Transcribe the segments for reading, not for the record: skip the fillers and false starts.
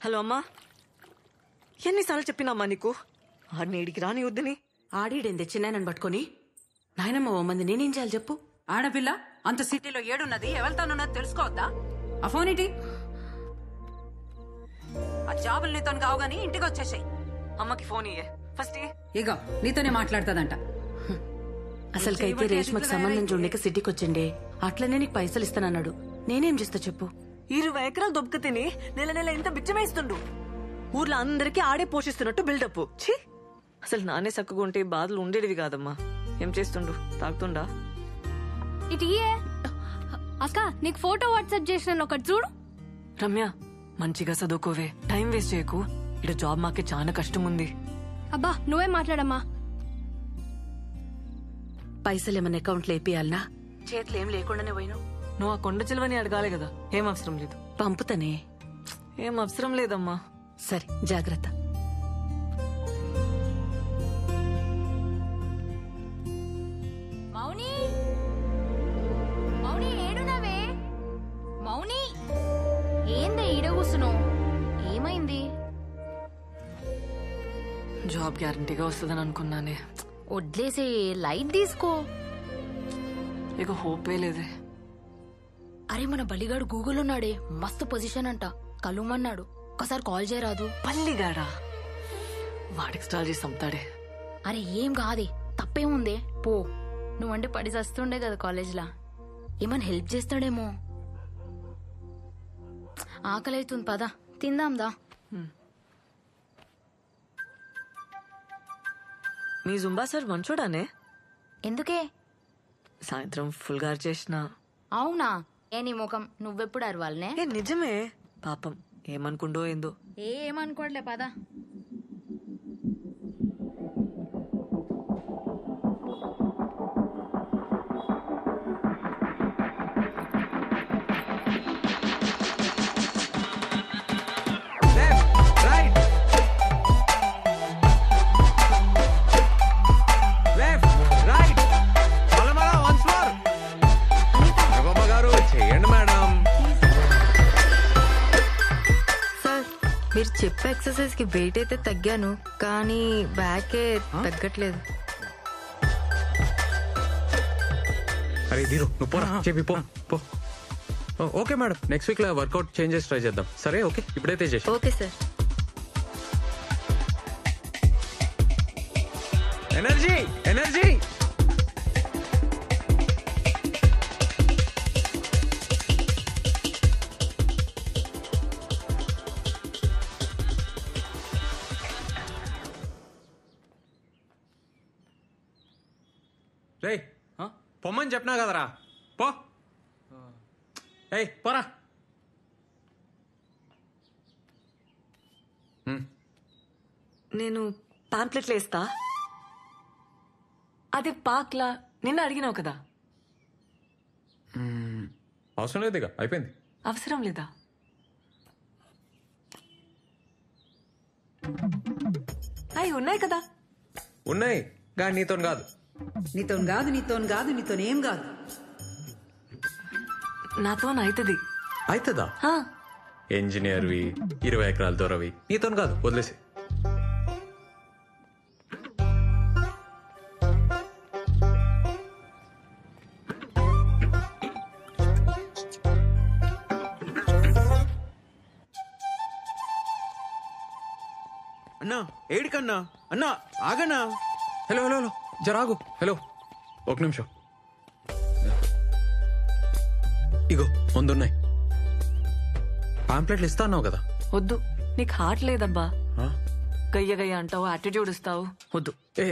Hello అమ్మా, ఎన్నిసార్లు చెప్పినామ్మా నీకు ఆడిని ఇడికి రాని వద్దని? ఆడీడేంది చిన్నాయనని పట్టుకొని నాయనమ్మ ఓ మంది నేనేం చేయాలి చెప్పు? ఆడపిల్ల అంత సిటీలో ఏడున్నది ఎవరితోనున్నది తెలుసుకోవద్దా? ఆ ఫోన్ ఇటీ. ఆ జాబులు నీతో కావు గానీ ఇంటికి వచ్చేసాయి. అమ్మకి ఫోన్ ఇయ్యే ఫస్ట్. ఇగో నీతోనే మాట్లాడుతుందంట. అసలుకైతే రేష్మకు సంబంధం చూడలేక సిటీకి వచ్చిండే, అట్లనే నీకు పైసలు ఇస్తానన్నాడు. నేనేం చేస్తా చెప్పు? 20 ఎకరాలు దొబ్బక తిని నెల నెల ఇంత బిచ్చమేస్తుండు. ఊర్లో అందరికీ ఆడే పోషిస్తున్నట్టు బిల్డప్. ఛీ, అసలు నానే చక్కగా ఉంటే బాధలు ఉండేటివి కాదమ్మా. ఏం చేస్తుండు? తాగుతుండా? ఇటు అక్క, నీకు ఫోటో వాట్సాప్ చేసిన ఒకటి చూడు. రమ్య, మంచిగా చదువుకోవే, టైం వేస్ట్ చేయకు. ఇక్కడ జాబ్ మాకే చాలా కష్టం ఉంది. అబ్బా నువ్వే మాట్లాడమ్మా. పైసలు ఏమన్నా అకౌంట్లో వేపియాలనా? చేతులు ఏం లేకుండానే పోయినావు. నువ్వు ఆ కొండ చిలువని అడగాలి కదా. ఏం అవసరం లేదు. పంపుతానే. ఏం అవసరం లేదమ్మా. సరే జాగ్రత్త. మౌని, మౌని ఏడునవే? మౌని ఏందే ఈడ కూసున్నావు? ఏమైంది? జాబ్ గ్యారంటీగా వస్తుందని అనుకున్నానే. వడ్లేసే, లైట్ తీసుకో. ఇక హోపే లేదే. అరే మన బలిగాడు గూగుల్ ఉన్నాడే, మస్తు పొజిషన్ అంట, కలుమన్నాడు. ఒకసారి కాల్ చేయరాదు? పల్లిగాడా? వాడికి స్టాల్ చేసి చంపుతాడే. అరే ఏం కాదే, తప్పేముందే, పో. నువ్వంటే పడి చస్తుండే కదా కాలేజ్లా, ఏమన్నా హెల్ప్ చేస్తాడేమో. ఆకలి అవుతుంది, పద తిందాందా. మీ జుంబా సార్ మంచోడానే? ఎందుకే? సాయంత్రం ఫుల్ గారు చేసిన. అవునా? ఏ నీ ముఖం, నువ్వెప్పుడు అరవాలనే? ఏ నిజమే, పాపం ఏమనుకుండో ఏందో. ఏమనుకోవట్లే, పద. మీరు చెప్పే ఎక్సర్సైజ్ కి వెయిట్ అయితే తగ్గాను, కానీ బ్యాకే తగ్గట్లేదు. అరే దీరు నువ్వు పోరా, చెప్పి పో. ఓకే మేడం, నెక్స్ట్ వీక్ లో వర్కౌట్ చేంజెస్ ట్రై చేద్దాం. సరే ఓకే, ఇప్పుడైతే చేసి. Okay sir. Energy energy. రే పొమ్మని చెప్పినా కదరా, పో. ఏయ్ పోరా. నేను పాంప్లెట్లు వేస్తా. అదే పాక్లా నిన్న అడిగినావు కదా. అవసరం లేదు, ఇక అయిపోయింది. అవసరం లేదా? అవి ఉన్నాయి కదా. ఉన్నాయి కానీ నీతో కాదు. నీతోనేం కాదు. నాతో అవుతుంది. అవుతుందా? ఇంజనీర్వి, 20 ఎకరాల దూరవి, నీతో కాదు, వదిలేసి. అన్నా ఏడికన్నా? అన్నా ఆగన్నా. హలో హలో హలో, జరాగు. హలో ఒక నిమిషం. ఇగో ముందున్నాయి పాంప్లెట్లు. ఇస్తా అన్నావు కదా. వద్దు, నీకు హార్ట్ లేదబ్బా. గయ్య గయ్య అంటావు, యాటిట్యూడ్ ఇస్తావు. వద్దు. ఏ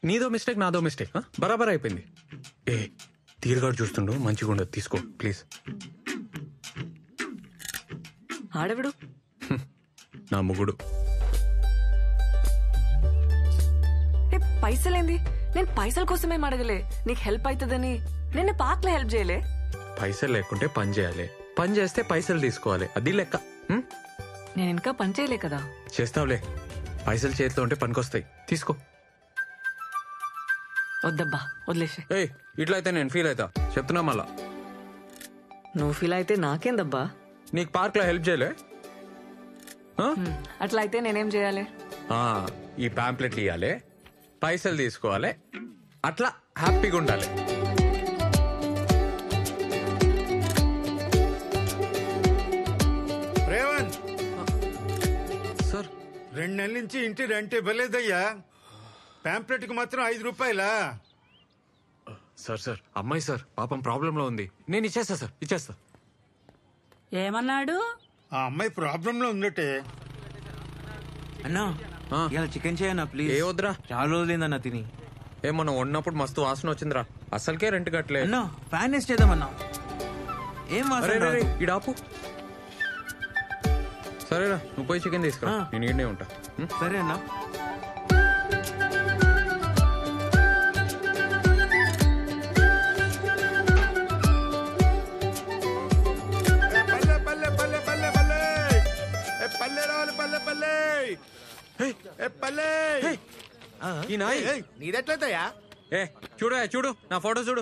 నీదో మిస్టేక్, నాదో మిస్టేక్. బరాబర్ అయిపోయింది. ఏ తీరుగాడు చూస్తుండు, మంచిగా ఉండదు, తీసుకో ప్లీజ్. ఆడవిడు నా ముగుడు. పైసలేంది? నేను పైసల కోసమేం అడగలే, నీకు హెల్ప్ అవుతుందని. నేను పార్క్ లో హెల్ప్ చేయలే. పైసలు లేకుంటే పని చేయాలి, పని చేస్తే పైసలు తీసుకోవాలి, అది లెక్క. నేను ఇంకా పని చేయలే కదా. చేస్తావులే, పైసలు చేతిలో ఉంటే పనికొస్తాయి, తీసుకో. వద్దబ్బా, వదిలేసే. ఏ ఇట్లా అయితే నేను ఫీల్ అవుతా, చెప్తున్నా మళ్ళా. నువ్వు ఫీల్ అయితే నాకేందబ్బా. నీకు పార్క్ లో హెల్ప్ చేయలే? అట్లా అయితే నేనేం చేయాలి? ఈ పాంప్లెట్లు ఇవ్వాలి, పైసలు తీసుకోవాలి, అట్లా హ్యాపీగా ఉండాలి. రేవంత్ సార్ 2 నెలల నుంచి ఇంటి రెంట్ ఇవ్వలేదయ్యా. పాంప్లెట్ కు మాత్రం 5 రూపాయలా? సార్ అమ్మాయి సార్ పాపం ప్రాబ్లం లో ఉంది. నేను ఇచ్చేస్తా సార్, ఇచ్చేస్తా. ఏమన్నాడు? ఆ అమ్మాయి ప్రాబ్లం లో ఉందటే. అన్నా ఇలా చికెన్ చేయన్నా ప్లీజ్. ఏ వద్దురా, చాలా రోజులైందన్నా తిని. ఏమన్నా వండినప్పుడు మస్తు వాసన వచ్చిందిరా. అసలుకే రెంట్ కట్టలే. అన్నా ఫ్యాన్ వేస్ట్ చేద్దామన్నా. ఏం వాసన రాదు. ఇడాపు. సరేరా, నువ్వు పోయి చికెన్ తీసుకురా, నేను ఈడనే ఉంటా. సరే అన్నా. నీదెట్లయితయా? చూడు నా ఫోటో చూడు.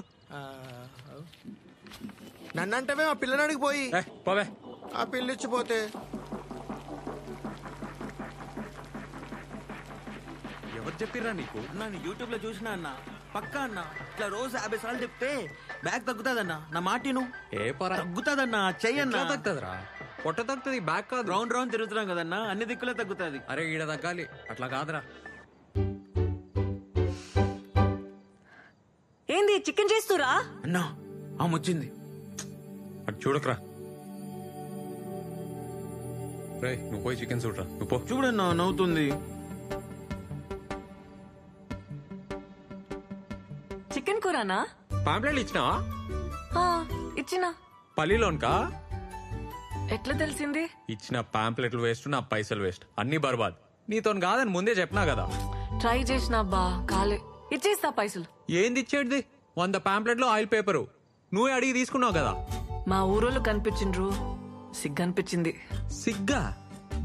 నన్నంటవే ఆ పిల్లనాడికి పోయి పోవే. ఆ పిల్లిచ్చిపోతే ఎవరు చెప్పిర్రా నీకు? నేను యూట్యూబ్ లో చూసినా అన్న. పక్కా అన్న, ఇట్లా రోజు 50 సార్లు చెప్తే బ్యాగ్ తగ్గుతాదన్నా. నా మాటిను. తగ్గుతాదన్నా, చెయ్యన్నా. తగ్గుతుందిరా, పొట్ట తగ్గుతుంది, బ్యాగ్ కాదు. రౌండ్ రౌండ్ తిరుగుతున్నాం కదన్నా, అన్ని దిక్కులే తగ్గుతుంది. అరే ఈడ తగ్గాలి, అట్లా కాదురా. ఏంది చికెన్ చేస్తురా? అన్నా ఆమె వచ్చింది. అటు చూడకరా. రే నువ్వు పోయి చికెన్ చూడరా. నువ్వు పో. చూడన్నా నవ్వుతుంది. చికెన్ కూరనా? పాంప్లెట్లు ఇచ్చినావా? ఇచ్చినా. పల్లిలోన్కా? ఎట్లా తెలిసింది? ఇచ్చిన పాంప్లెట్లు వేస్ట్, నా పైసలు వేస్ట్, అన్ని బర్బాద్. నీతో కాదని ముందే చెప్పినా కదా. ట్రై చేసినా బా కాలే. ఇచ్చేస్తా పైసలు. ఏంది ఇచ్చేది? 100 పాంప్లెట్లు ఆయిల్ పేపరు నువ్వే అడిగి తీసుకున్నావు కదా. మా ఊరోళ్ళు కనిపించిండ్రు, సిగ్గనిపించింది. సిగ్గా?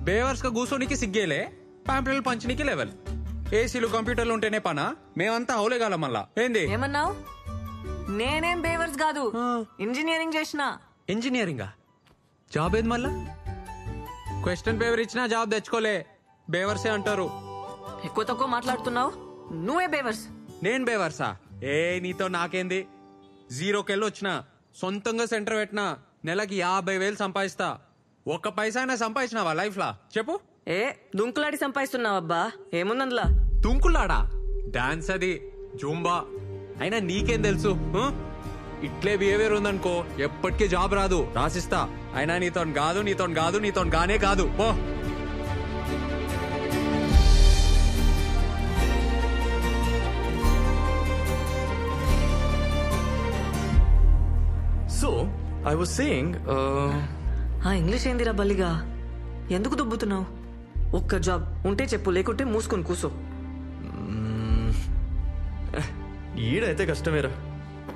బేవర్స్ గా కూర్చోనికి సిగ్గేలే, పాంప్లెట్లు పంచనీకి లెవెల్. ఏసీలు కంప్యూటర్లు ఉంటేనే పనా? మేమంతా అవులేగాల మళ్ళా. ఏంది ఏమన్నావు? నేనేం బేవర్స్ కాదు, ఇంజనీరింగ్ చేసిన. ఇంజనీరింగా? జాబ్ ఏది మళ్ళా? క్వశ్చన్ పేపర్ ఇచ్చినా జాబ్ తెచ్చుకోలే, బేవర్సే అంటారు. ఎక్కువ తక్కువ మాట్లాడుతున్నావు, నువ్వే బేవర్స్. నేను బేవర్సా? నీతో నాకేంది? 0కెళ్ళి వచ్చిన, సొంతంగా సెంటర్ పెట్టినా, నెలకి 50,000 సంపాదిస్తా. ఒక్క పైసా అయినా సంపాదించినావా లైఫ్ లా చెప్పు? దుంకులాడి సంపాదిస్తున్నావబ్బా, ఏముందందులా? దుంకులాడా? డాన్స్ అది, జూంబా. అయినా నీకేం తెలుసు? ఇట్లే బిహేవియర్ ఉందనుకో ఎప్పటికీ జాబ్ రాదు, రాసిస్తా. అయినా నీతో గానే కాదు. పో. So, I was saying, English ఏందిరా బల్లిగా? ఎందుకు దుబ్బుతున్నావు? ఒక్క జాబ్ ఉంటే చెప్పు, లేకుంటే మూసుకొని కూసో. ఈడైతే కష్టమేరా,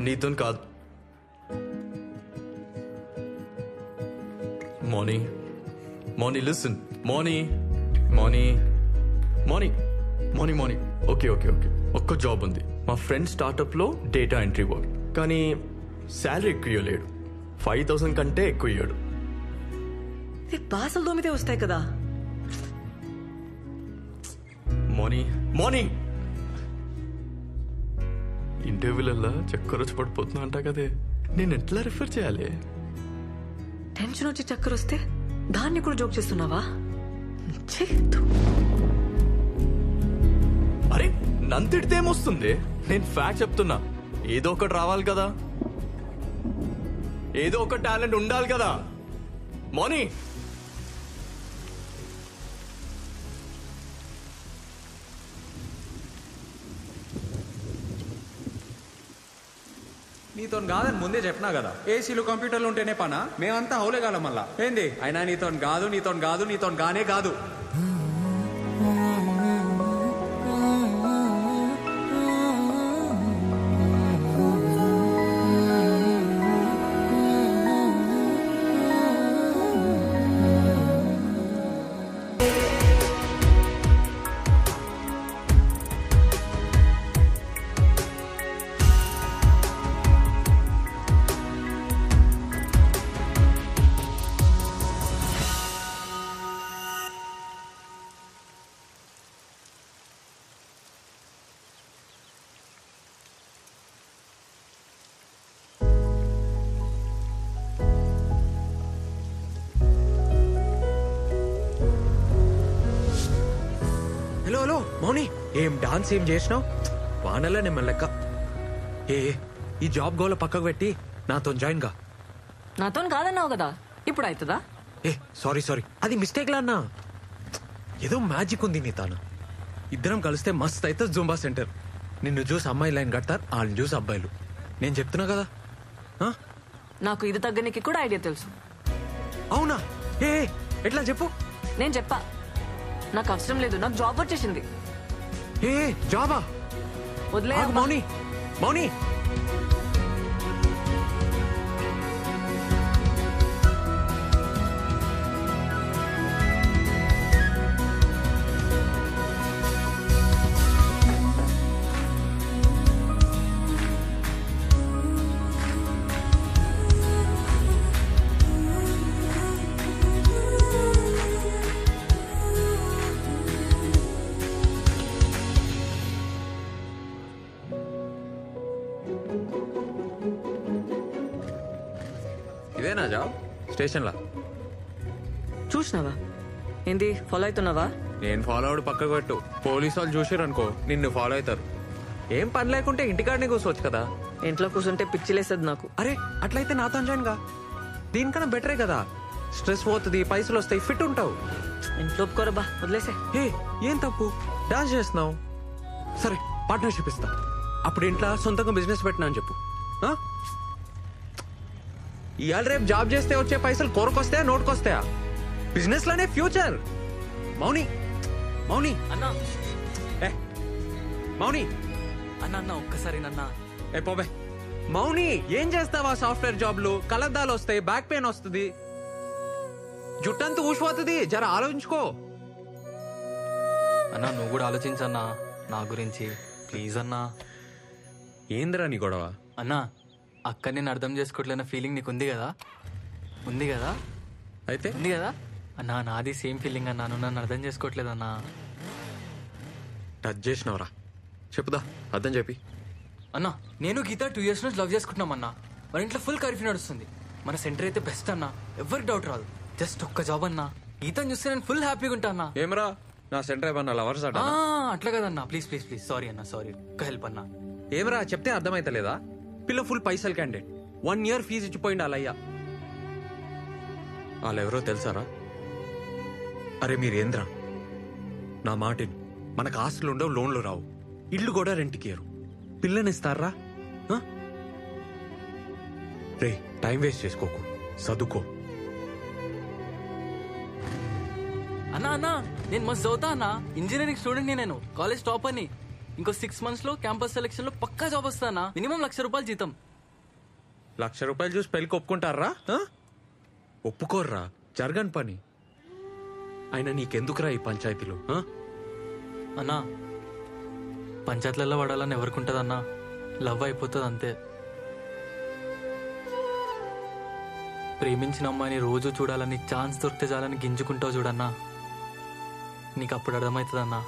నీతో కాదు. Morning listen. Morning okay. ఒక్క జాబ్ ఉంది, మా ఫ్రెండ్ స్టార్ట్అప్ లో డేటా ఎంట్రీ వర్క్. కానీ శాలరీ ఎక్కువ ఇవ్వలేడు, 5,000 కంటే ఎక్కువ ఇయ్యాడు. బాసలు దోమితే వస్తాయి కదా. మార్నింగ్ ఇంటర్వ్యూలల్లా చక్కర వచ్చి పడిపోతున్నా అంటా కదే, నేను ఎట్లా రిఫర్ చేయాలి? టెన్షన్ వచ్చి చక్కర వస్తే దాన్ని కూడా జోక్ చేస్తున్నావా? అరే నంతిడితే ఏమొస్తుంది? నేను ఫ్యాక్ట్ చెప్తున్నా. ఏదో ఒకటి రావాలి కదా, ఏదో ఒక టాలెంట్ ఉండాలి కదా. మార్నింగ్ నీతో కాదని ముందే చెప్పినా కదా. ఏసీలు కంప్యూటర్లు ఉంటేనే పనా? మేమంతా అవులేగాల మళ్ళా. ఏంది? అయినా నీతో గానే కాదు. మౌని ఏం డాన్స్ ఏం చేసినావు వానలా నిమ్మ లెక్క. ఏ ఈ జాబ్ గోల పక్కకు పెట్టి నాతో జాయిన్ గా. నాతో కాదన్నావు కదా, ఇప్పుడు అవుతుందా? ఏ సారీ అది మిస్టేక్ లా అన్నా. ఏదో మ్యాజిక్ ఉంది నీ తాను. ఇద్దరం కలిస్తే మస్త్ అయితే జూంబా సెంటర్. నిన్ను చూసి అమ్మాయి లైన్ కడతారు, వాళ్ళని చూసి అబ్బాయిలు. నేను చెప్తున్నా కదా. నాకు ఇది తగ్గనికి కూడా ఐడియా తెలుసు. అవునా? ఏ ఎట్లా చెప్పు. నేను చెప్పా, నాకు అవసరం లేదు, నాకు జాబ్ వచ్చేసింది. ఏ జాబా? వదిలే మౌని మౌని ఇదేనా జాబ్? స్టేషన్ లా చూసినావా? ఏంది ఫాలో అవుతున్నావా? నేను ఫాలో అవడు పక్కకు పెట్టు. పోలీసు వాళ్ళు చూసారు అనుకో నిన్ను ఫాలో అవుతారు. ఏం పని లేకుంటే ఇంటికాడనే కూర్చోవచ్చు కదా. ఇంట్లో కూర్చుంటే పిచ్చిలేసేది నాకు. అరే అట్లయితే నాతో జాయిన్ గా. దీనికన్నా బెటరే కదా. స్ట్రెస్ పోతుంది, పైసలు వస్తాయి, ఫిట్ ఉంటావు. ఇంట్లో ఒప్పుకోరబ్బా, వదిలేసే. ఏ ఏం తప్పు, డాన్స్ చేస్తున్నావు. సరే పార్ట్నర్షిప్ ఇస్తా. అప్పుడు ఇంట్లో సొంతంగా బిజినెస్ పెట్టినా అని చెప్పు. ఇవాళ రేపు జాబ్ చేస్తే వచ్చే పైసలు కోరకొస్తాయా నోటుకొస్తాయా? బిజినెస్ లోనే ఫ్యూచర్. మౌని మౌని అన్నా, ఏ మౌని అన్న ఒక్కసారి నన్నా. ఏ పోబే. మౌని ఏం చేస్తావా? సాఫ్ట్వేర్ జాబ్లు కలద్దాలు వస్తాయి, బ్యాక్ పెయిన్ వస్తుంది, జుట్టంతా ఊసిపోతుంది. జర ఆలోచించుకో. అన్నా నువ్వు కూడా ఆలోచించన్నా నా గురించి, ప్లీజ్ అన్నా. ఏందిరా నీ గొడవ? అన్నా అక్క నేను అర్థం చేసుకోవట్లేన ఫీలింగ్ నీకు ఉంది కదా? ఉంది కదా? అయితే ఉంది కదా అన్నా? నాది సేమ్ ఫీలింగ్ అన్నా. నువ్వు నన్ను అర్థం చేసుకోవట్లేదన్నా. టచ్ చేసినవరా? చెప్పుదా అర్థం చెప్పి. అన్నా నేను గీత 2 years నుంచి లవ్ చేసుకుంటున్నామన్నా. మన ఇంట్లో ఫుల్ కర్ఫ్యూ నడుస్తుంది. మన సెంటర్ అయితే బెస్ట్ అన్నా, ఎవరికి డౌట్ రాదు. జస్ట్ ఒక్క జాబ్ అన్నా. గీతను చూస్తే నేను ఫుల్ హ్యాపీగా ఉంటా అన్నా. ఏమరా నా సెంటర్ ఏమన్నా లవర్స్ అట? అట్లా కదన్నా, ప్లీజ్ ప్లీజ్ ప్లీజ్. సారీ అన్నా, సారీ. ఒక్క హెల్ప్ అన్నా. ఏమరా చెప్తే అర్థమైతలేదా? పిల్ల ఫుల్ పైసలు క్యాండిడేట్, 1 year ఫీజు ఇచ్చిపోయింది వాళ్ళయ్యా. వాళ్ళెవరో తెలుసారా? అరే మీరేంద్రా, నా మాటిని. మనకు ఆస్తులు ఉండవు, లోన్లు రావు, ఇల్లు కూడా రెంట్కి ఇయ్యరు. పిల్లనిస్తారా? రే టైం వేస్ట్ చేసుకోకు, చదువుకో. అన్నా అన్నా నేను మస్తు చదువుతా అన్నా. ఇంజనీరింగ్ స్టూడెంట్ నేను, కాలేజ్ టాప్ అని. ఇంకో 6 months లో క్యాంపస్ సెలక్షన్ లో పక్కా జాబ్ వస్తానా. మినిమం ₹1,00,000 జీతం. ₹1,00,000 చూసి పెళ్లికి ఒప్పుకుంటారా? ఒప్పుకోర్రా, జరగని పని. అయినా నీకెందుకురా ఈ పంచాయతీలు? అన్నా పంచాయతీలలో పడాలని ఎవరికుంటదన్నా? లవ్ అయిపోతుంది అంతే. ప్రేమించిన అమ్మాయిని రోజు చూడాలని, ఛాన్స్ దొరికితే చాలని గింజుకుంటావు చూడన్నా. నీకు అప్పుడు అర్థమవుతుందన్నా.